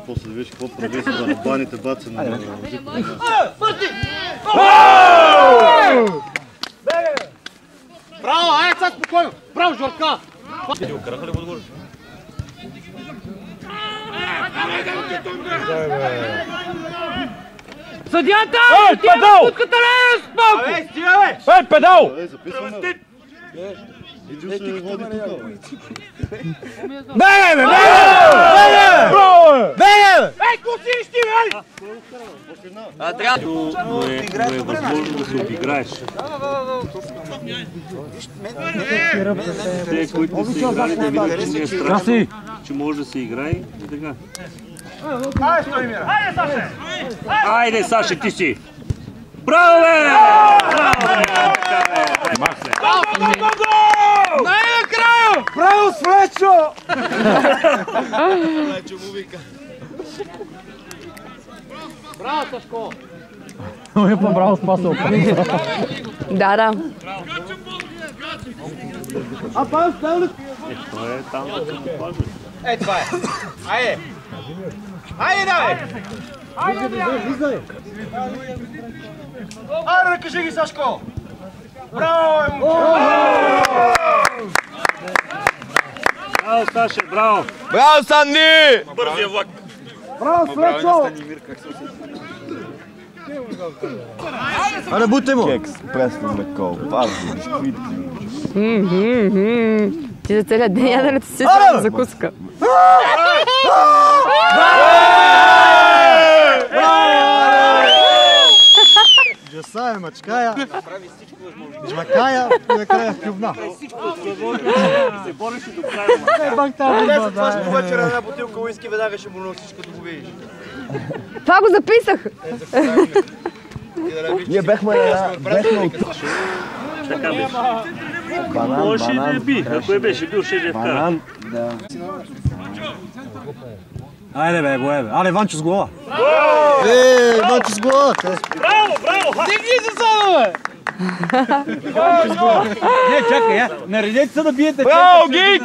После да виж какво прави с барабаните баца на Браво, ай сега спокойно! Браво, Жорка! Съдията! Педал! Путката не е спалко! Абе, стига бе! Ей, педал! Записваме. Иди се води тук. Беге, бе! Ей, кусиш ти, бе! Но е възможно да се обиграеш. Те, които са играли, да видят, че не е страшно, че може да се играе и така. Айде, Стоимира! Айде, Саше! Айде, Саше, ти си! Браво, бе! Най-накрая! Браво, Слечо! Слечо му вика. Браво, Сашко! Ой, по-браво спасал. Да. Това е там да се попажа. Ей, това е! Айде! Айде, давай! Айде, кажи ги, Сашко! Браво, Браво, Саше, браво! Браво, Санди! Бързия влак! Браво, Слечо! Аре, будьте му! Кекс, пресно млеко, варно, бисквитки. Ти за целият ден яденето си закуска. Джасая, мачкая, жмакая и накрая клювна. Се бориш и до края. това ще вечера една бутилка уиски, веднага ще му носиш, като го видиш. Това го записах. Ние бехме от... Така беше. Можеше да я би. Ако я беше бил, ще я вкара. Айде бе, бое бе. Але, Ванчо с глава. Ванчо с глава. Браво, браво! Дигни се само, бе! Не, чакай, наредете се да биете. Браво, Гик!